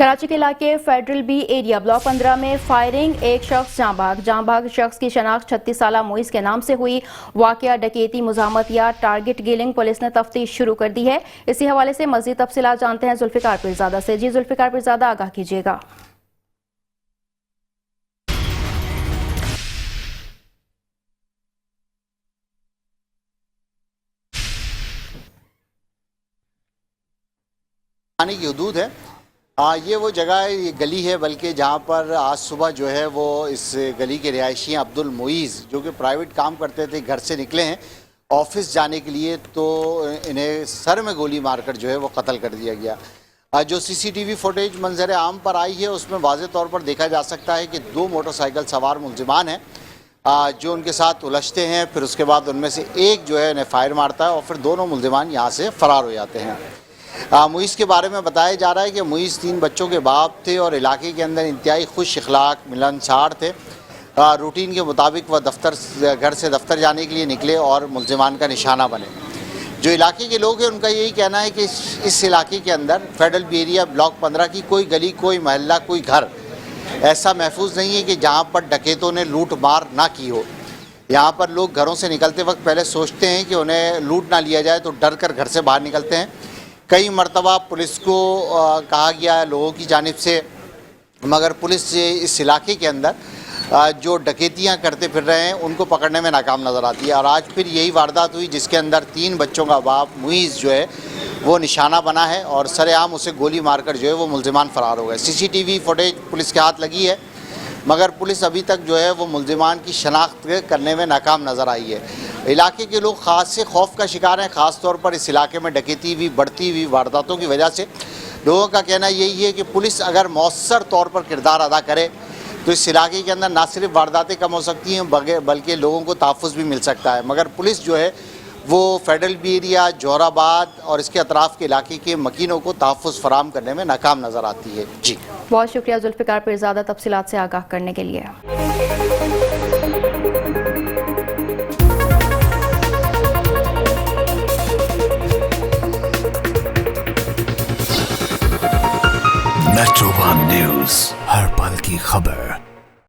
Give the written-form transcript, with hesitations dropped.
कराची के इलाके federal B area block 15 में फायरिंग, एक शख्स जांबाग शख्स की शनाख्त 36 साला मुइज के नाम से हुई। वाकया डकैती, मुजामत या टारगेट किलिंग, पुलिस ने तफ्तीश शुरू कर दी है। इसी हवाले से मजीद तफसीलात जानते हैं जुल्फिकार पीरजादा से। जी जुल्फिकार पीरजादा, आगाह कीजिएगा। की हदूद है। ये वो जगह है, ये गली है बल्कि जहाँ पर आज सुबह जो है वो इस गली के रिहायशी अब्दुल मुईज़ जो कि प्राइवेट काम करते थे, घर से निकले हैं ऑफिस जाने के लिए, तो इन्हें सर में गोली मारकर जो है वो कत्ल कर दिया गया। जो सीसीटीवी फुटेज मंजर आम पर आई है उसमें वाज़े तौर पर देखा जा सकता है कि 2 मोटरसाइकिल सवार मुलजिमान हैं जो उनके साथ उलझते हैं, फिर उसके बाद उनमें से एक जो है इन्हें फायर मारता है और फिर दोनों मुलजिमान यहाँ से फ़रार हो जाते हैं। मुइज़ के बारे में बताया जा रहा है कि मुइज़ 3 बच्चों के बाप थे और इलाके के अंदर इंतहाई खुश अखलाक मिलनसार थे। रूटीन के मुताबिक वह घर से दफ्तर जाने के लिए निकले और मुलजिमान का निशाना बने। जो इलाके के लोग हैं उनका यही कहना है कि इस इलाके के अंदर फेडरल बी एरिया ब्लॉक 15 की कोई गली, कोई महल्ला, कोई घर ऐसा महफूज नहीं है कि जहाँ पर डकैतों ने लूट मार ना की हो। यहाँ पर लोग घरों से निकलते वक्त पहले सोचते हैं कि उन्हें लूट ना लिया जाए, तो डर कर घर से बाहर निकलते हैं। कई मरतबा पुलिस को कहा गया है लोगों की जानिब से, मगर पुलिस इस इलाके के अंदर जो डकैतियाँ करते फिर रहे हैं उनको पकड़ने में नाकाम नज़र आती है। और आज फिर यही वारदात हुई जिसके अंदर 3 बच्चों का बाप मुईज़ जो है वो निशाना बना है और सरेआम उसे गोली मारकर जो है वो मुलजिमान फ़रार हो गए। सीसीटीवी फुटेज पुलिस के हाथ लगी है मगर पुलिस अभी तक जो है वो मुलजिमान की शनाख्त करने में नाकाम नज़र आई है। इलाके के लोग ख़ास से खौफ का शिकार हैं, ख़ास तौर पर इस इलाके में डकैती हुई बढ़ती हुई वारदातों की वजह से। लोगों का कहना यही है कि पुलिस अगर मौसर तौर पर किरदार अदा करे तो इस इलाके के अंदर ना सिर्फ वारदातें कम हो सकती हैं बल्कि लोगों को तहफ़्फ़ुज़ भी मिल सकता है। मगर पुलिस जो है वो फेडरल बी एरिया, जोहराबाद और इसके अतराफ़ के इलाके के मकीनों को तहफ़्फ़ुज़ फराहम करने में नाकाम नज़र आती है। जी बहुत शुक्रिया जुल्फिकार पीरजादा तफसीलात से आगाह करने के लिए। मेट्रो वन न्यूज़, हर पल की खबर।